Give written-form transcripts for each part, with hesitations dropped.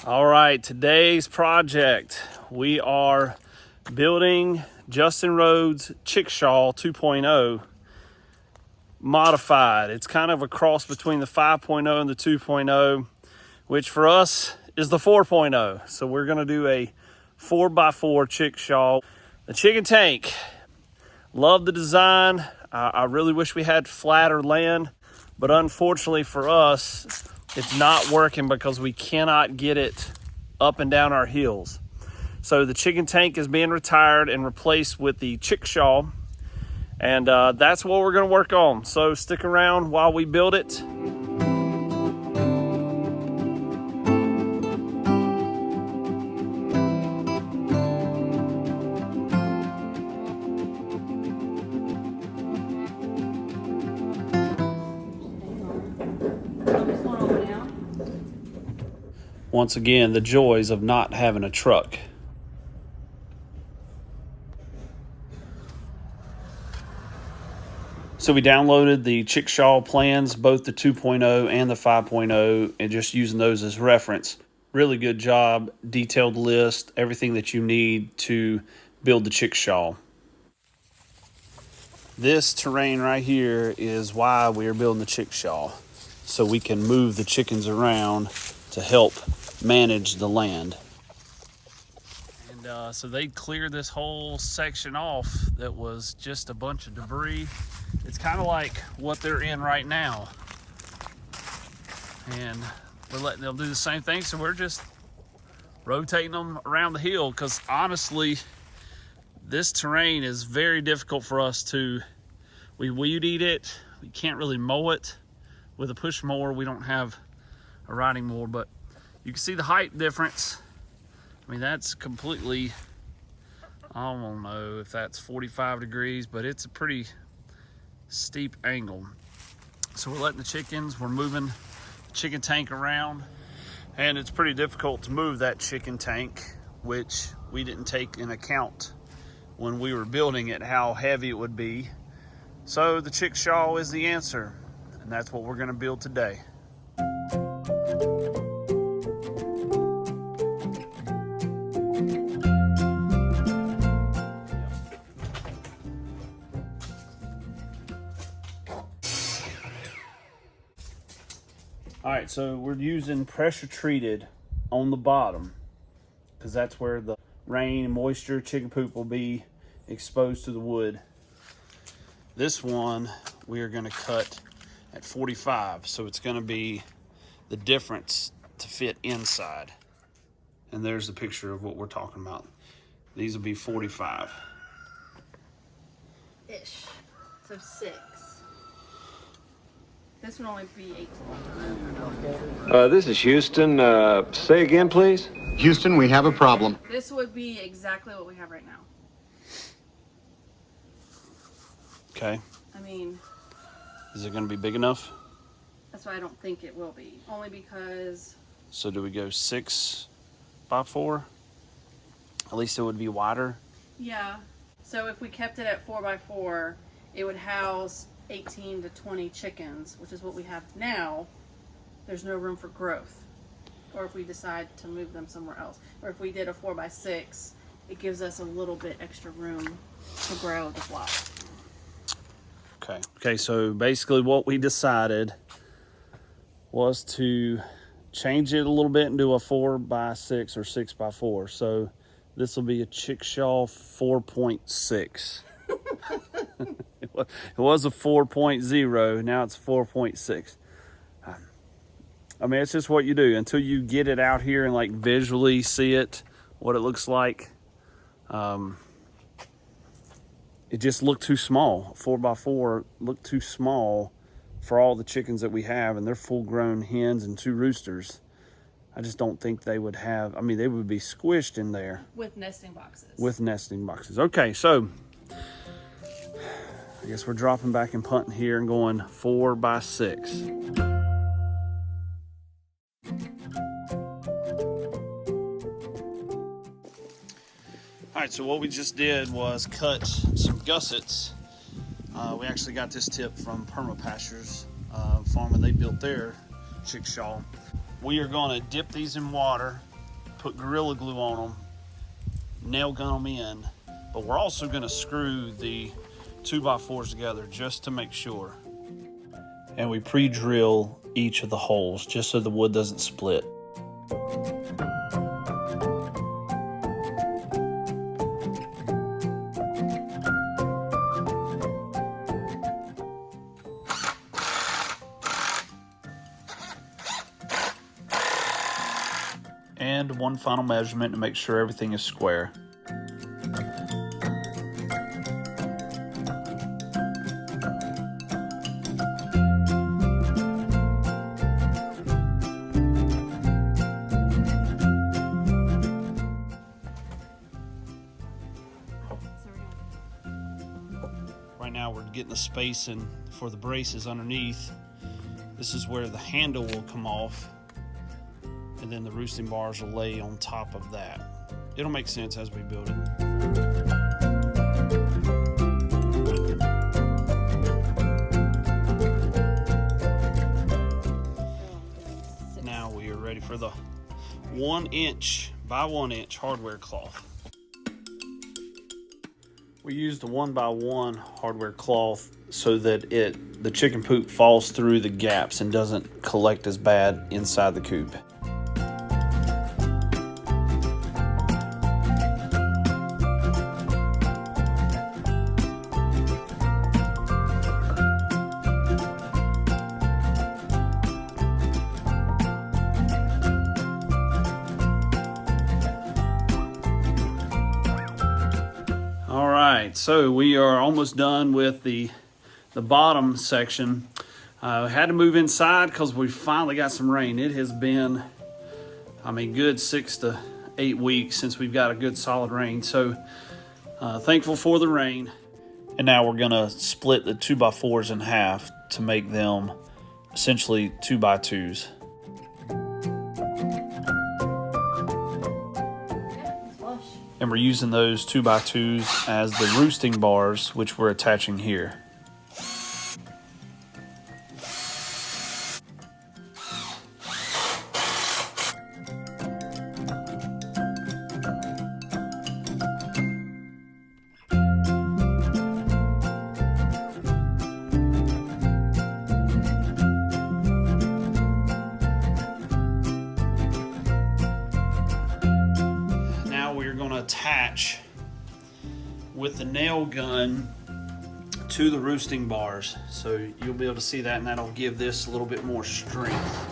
All right, today's project, we are building Justin Rhodes ChickShaw 2.0 modified. It's kind of a cross between the 5.0 and the 2.0, which for us is the 4.0. So we're gonna do a 4x4 ChickShaw. The ChickenTank, love the design. I really wish we had flatter land, but unfortunately for us, it's not working because we cannot get it up and down our hills. So the ChickenTank is being retired and replaced with the ChickShaw, and that's what we're gonna work on. So stick around while we build it. Once again, the joys of not having a truck. So we downloaded the ChickShaw plans, both the 2.0 and the 5.0, and just using those as reference. Really good job, detailed list, everything that you need to build the ChickShaw. This terrain right here is why we are building the ChickShaw, so we can move the chickens around to help manage the land. And so they cleared this whole section off that was just a bunch of debris. It's kind of like what they're in right now. And we're letting them do the same thing, so we're just rotating them around the hill, because honestly, this terrain is very difficult for us to, we weed eat it, we can't really mow it. With a push mower, we don't have a riding mower, but you can see the height difference. I mean, that's completely, I don't know if that's 45 degrees, but it's a pretty steep angle. So we're letting the chickens, we're moving the ChickenTank around, and it's pretty difficult to move that ChickenTank, which we didn't take in account when we were building it, how heavy it would be. So the ChickShaw is the answer, and that's what we're gonna build today. All right, so we're using pressure treated on the bottom, because that's where the rain and moisture, chicken poop will be exposed to the wood. This one we are gonna cut at 45, so it's gonna be the difference to fit inside. And there's the picture of what we're talking about. These will be 45. Ish, so 6. This would only be 18. This is Houston. Say again, please. Houston, we have a problem. This would be exactly what we have right now. Okay. I mean, Is it gonna be big enough? that's why I don't think it will be. Only because, So do we go 6x4? At least it would be wider. yeah. So if we kept it at 4x4, it would house 18 to 20 chickens, which is what we have now. There's no room for growth. Or if we decide to move them somewhere else. Or if we did a 4x6, it gives us a little bit extra room to grow the flock. Okay. Okay, so basically what we decided was to change it a little bit and do a 4x6 or 6x4. So this will be a ChickShaw 4.6. It was a 4.0, now it's 4.6. I mean, it's just what you do until you get it out here and like visually see it, what it looks like. It just looked too small. 4x4 looked too small for all the chickens that we have, and they're full-grown hens and 2 roosters. I just don't think they would have, I mean, they would be squished in there. With nesting boxes. With nesting boxes. Okay, so I guess we're dropping back and punting here and going 4x6. All right, so what we just did was cut some gussets. We actually got this tip from Permapastures Farm, and they built their ChickShaw. We are going to dip these in water put Gorilla Glue on them, nail gun them in, but we're also going to screw the 2x4s together just to make sure. And we pre-drill each of the holes just so the wood doesn't split. And one final measurement to make sure everything is square. Right now we're getting the spacing for the braces underneath. This is where the handle will come off, and then the roosting bars will lay on top of that. It'll make sense as we build it. Now we are ready for the 1 inch by 1 inch hardware cloth. We use the 1x1 hardware cloth so that the chicken poop falls through the gaps and doesn't collect as bad inside the coop. So we are almost done with the bottom section. Had to move inside because we finally got some rain. It has been, I mean, good 6 to 8 weeks since we've got a good solid rain. So thankful for the rain. And now we're gonna split the 2x4s in half to make them essentially 2x2s. And we're using those 2x2s as the roosting bars, which we're attaching here. Attach with the nail gun to the roosting bars, so you'll be able to see that, and that'll give this a little bit more strength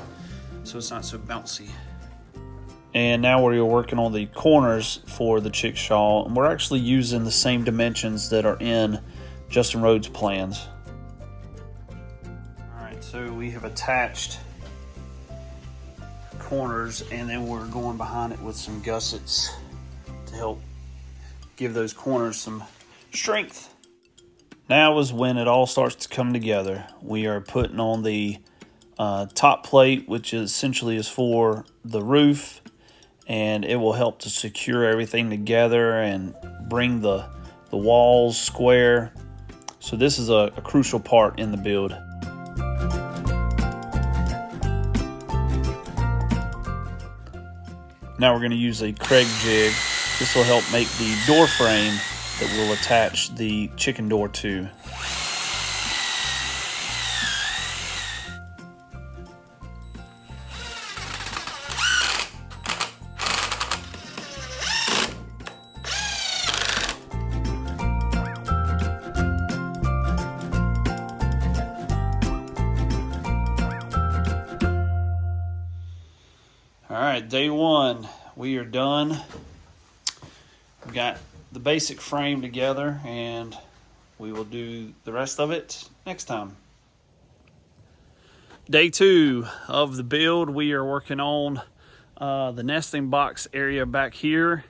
so it's not so bouncy. And now we're working on the corners for the ChickShaw, and we're actually using the same dimensions that are in Justin Rhodes' plans. Alright, so we have attached corners, and then we're going behind it with some gussets to help give those corners some strength. Now is when it all starts to come together. We are putting on the top plate, which essentially is for the roof, and it will help to secure everything together and bring the walls square. So this is a crucial part in the build. Now we're going to use a Craig jig. This will help make the door frame that we'll attach the chicken door to. All right, day one, we are done. We've got the basic frame together, and we will do the rest of it next time. Day two of the build, we are working on the nesting box area back here,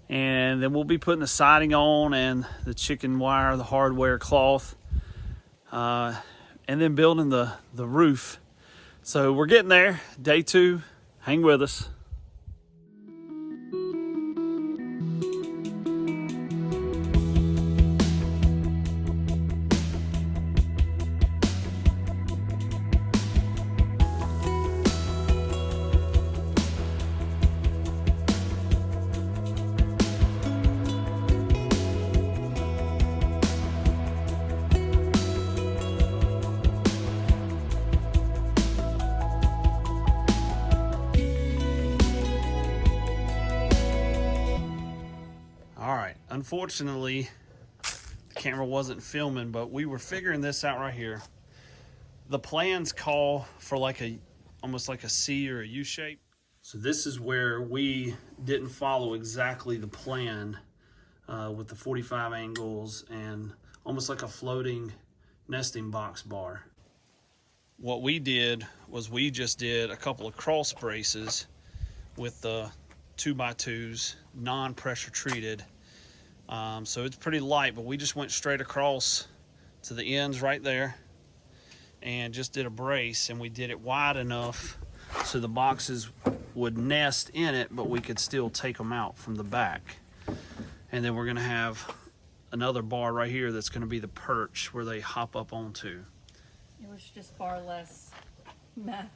and then we'll be putting the siding on and the chicken wire, the hardware cloth, and then building the roof. So we're getting there. Day two, hang with us. unfortunately, the camera wasn't filming, but we were figuring this out right here. The plans call for almost like a C or a U shape. So this is where we didn't follow exactly the plan with the 45 angles and almost like a floating nesting box bar. What we did was we just did a couple of cross braces with the 2x2s, non-pressure treated. So it's pretty light, but we just went straight across to the ends right there and just did a brace, and we did it wide enough so the boxes would nest in it, but we could still take them out from the back. And then we're gonna have another bar right here that's gonna be the perch where they hop up onto. It was just far less math.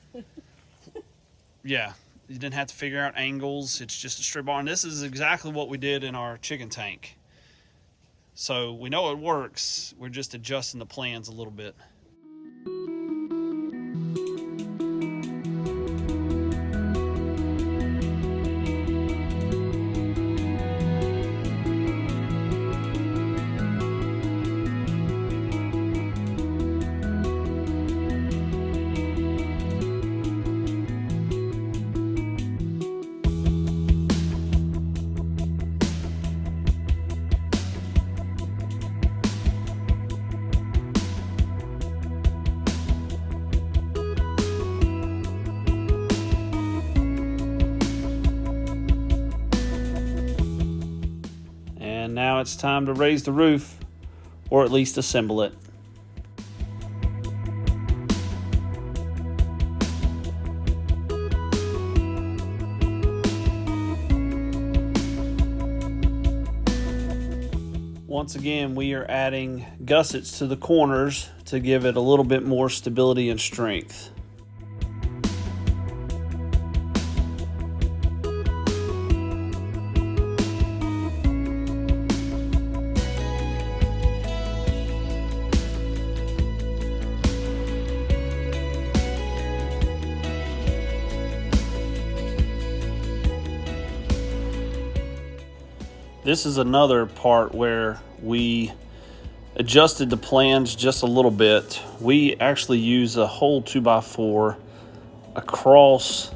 Yeah, you didn't have to figure out angles. It's just a straight bar. And this is exactly what we did in our chicken tank. So we know it works. We're just adjusting the plans a little bit. And now it's time to raise the roof, or at least assemble it. Once again, we are adding gussets to the corners to give it a little bit more stability and strength. This is another part where we adjusted the plans just a little bit. We actually use a whole 2x4 across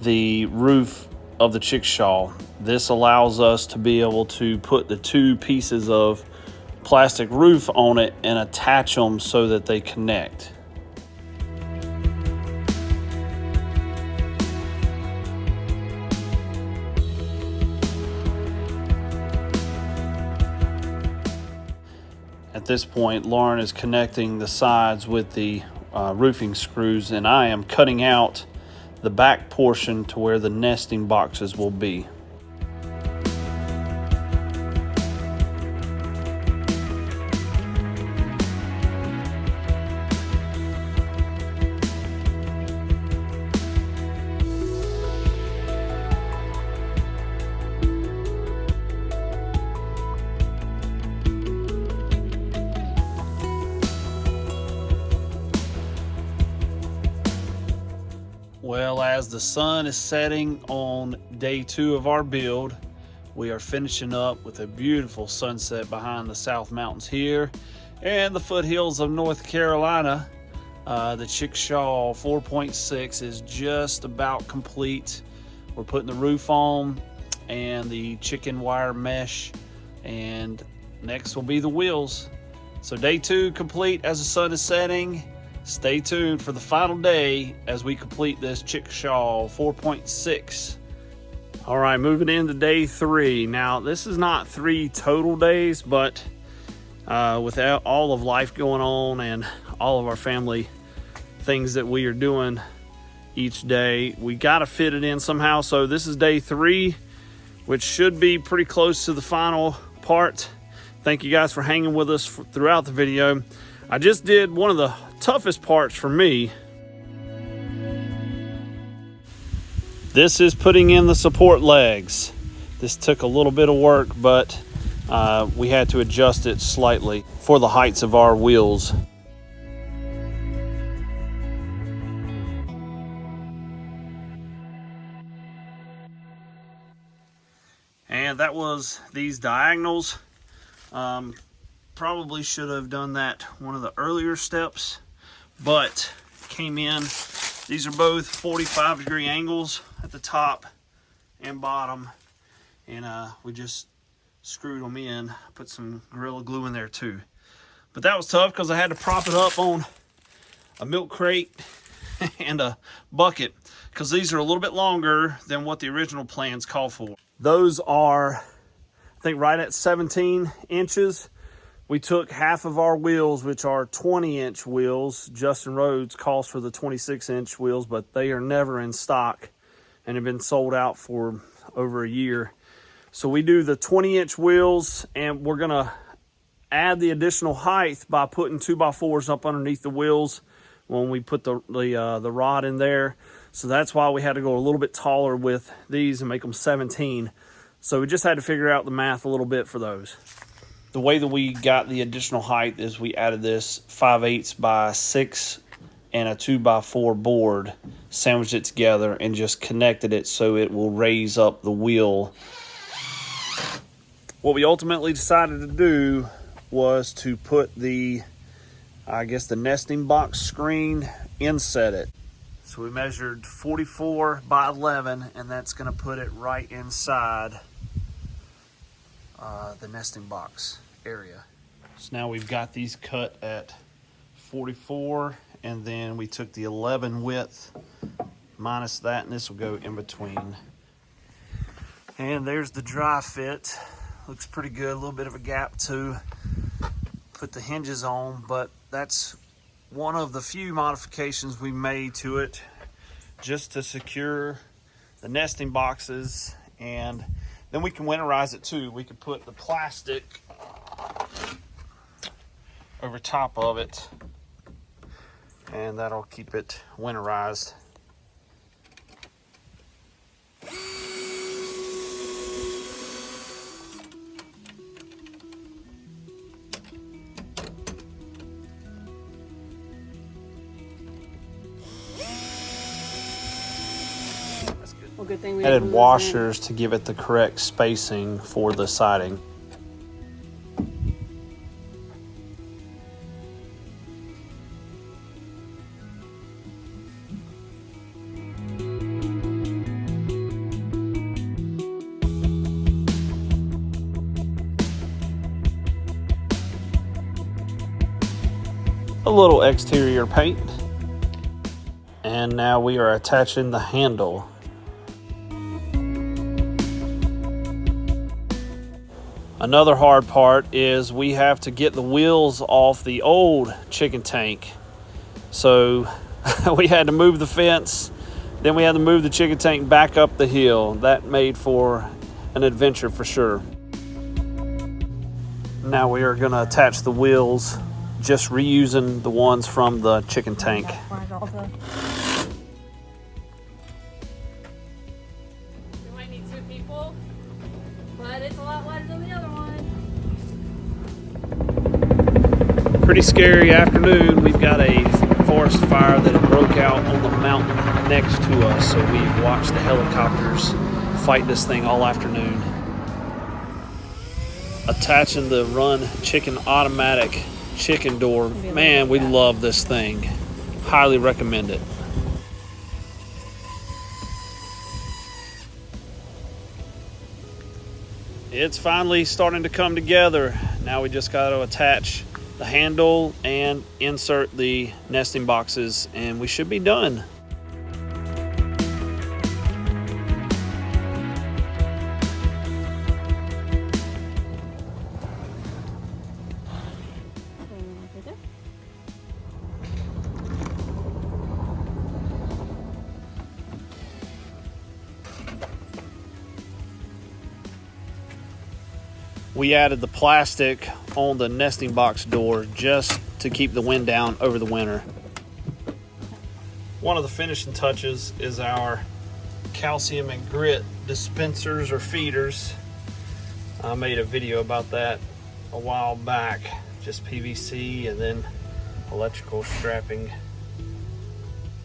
the roof of the ChickShaw. This allows us to be able to put the two pieces of plastic roof on it and attach them so that they connect. At this point, Lauren is connecting the sides with the roofing screws, and I am cutting out the back portion to where the nesting boxes will be. Well, as the sun is setting on day 2 of our build, we are finishing up with a beautiful sunset behind the South Mountains here and the foothills of North Carolina. The ChickShaw 4.6 is just about complete. We're putting the roof on and the chicken wire mesh, and next will be the wheels. So day 2 complete as the sun is setting. Stay tuned for the final day as we complete this ChickShaw 4.6. All right, moving into day 3. Now, this is not 3 total days, but with all of life going on and all of our family things that we are doing each day, we got to fit it in somehow. So this is day 3, which should be pretty close to the final part. Thank you guys for hanging with us throughout the video. I just did one of the toughest parts for me. This is putting in the support legs. This took a little bit of work, but we had to adjust it slightly for the heights of our wheels. And that was these diagonals. Probably should have done that one of the earlier steps, but came in. These are both 45-degree angles at the top and bottom, and we just screwed them in, put some Gorilla Glue in there too. But that was tough because I had to prop it up on a milk crate and a bucket, because these are a little bit longer than what the original plans call for. Those are, I think, right at 17 inches. We took half of our wheels, which are 20-inch wheels. Justin Rhodes calls for the 26-inch wheels, but they are never in stock and have been sold out for over a year. So we do the 20-inch wheels, and we're gonna add the additional height by putting 2x4s up underneath the wheels when we put the rod in there. So that's why we had to go a little bit taller with these and make them 17. So we just had to figure out the math a little bit for those. The way that we got the additional height is we added this 5/8 by 6 and a 2x4 board, sandwiched it together, and just connected it so it will raise up the wheel. What we ultimately decided to do was to put the, I guess, the nesting box screen, inset it. So we measured 44 by 11, and that's going to put it right inside the nesting box area. So now we've got these cut at 44, and then we took the 11 width minus that, and this will go in between. And there's the dry fit. Looks pretty good. A little bit of a gap to put the hinges on, but that's one of the few modifications we made to it just to secure the nesting boxes. And then we can winterize it too. We could put the plastic over top of it, and that'll keep it winterized. Well, good thing we Added washers to give it the correct spacing for the siding. A little exterior paint, and now we are attaching the handle. Another hard part is we have to get the wheels off the old ChickenTank. So we had to move the fence, then we had to move the ChickenTank back up the hill. That made for an adventure for sure. Now we are gonna attach the wheels, just reusing the ones from the ChickenTank. We might need 2 people, but it's a lot lighter than the other one. Pretty scary afternoon. We've got a forest fire that broke out on the mountain next to us, so we've watched the helicopters fight this thing all afternoon. Attaching the Run.Chicken automatic chicken door. Man, we love this thing. Highly recommend it. It's finally starting to come together. Now we just got to attach the handle and insert the nesting boxes, and we should be done. We added the plastic on the nesting box door just to keep the wind down over the winter. One of the finishing touches is our calcium and grit dispensers or feeders. I made a video about that a while back. Just PVC and then electrical strapping.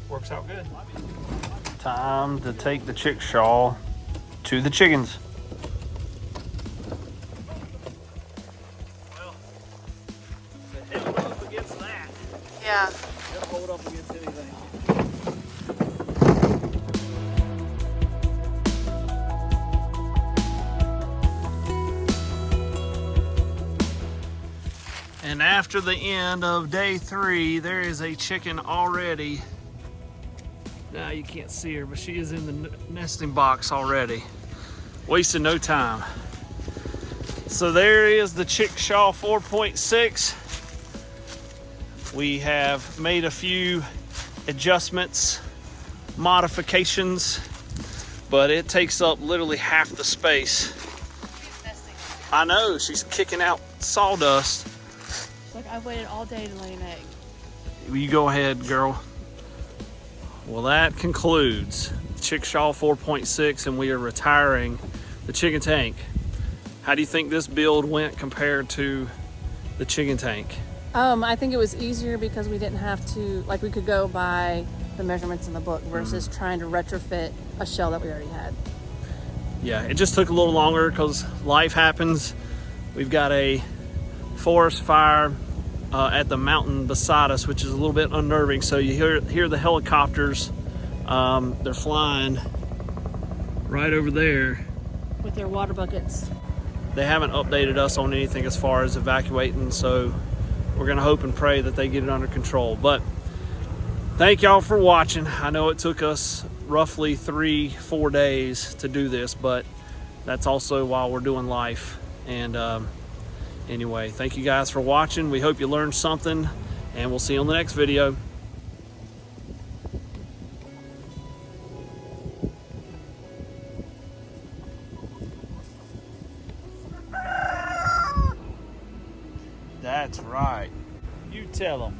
Works out good. Time to take the ChicKShaw to the chickens. hold up against anything. And after the end of day 3, there is a chicken already. Now you can't see her, but she is in the nesting box already. Wasting no time. So there is the ChicKShaw 4.6. We have made a few adjustments, modifications, but it takes up literally half the space. She's nesting. I know, she's kicking out sawdust. Look, I've waited all day to lay an egg. You go ahead, girl. Well, that concludes ChicKShaw 4.6, and we are retiring the ChickenTank. How do you think this build went compared to the ChickenTank? I think it was easier because we didn't have to, like, we could go by the measurements in the book versus trying to retrofit a shell that we already had. Yeah, it just took a little longer because life happens. We've got a forest fire at the mountain beside us, which is a little bit unnerving. So you hear the helicopters. They're flying right over there. With their water buckets. They haven't updated us on anything as far as evacuating, so we're gonna hope and pray that they get it under control. But thank y'all for watching. I know it took us roughly 3-4 days to do this, but that's also while we're doing life. And anyway, thank you guys for watching. We hope you learned something, and we'll see you on the next video. That's right. You tell them.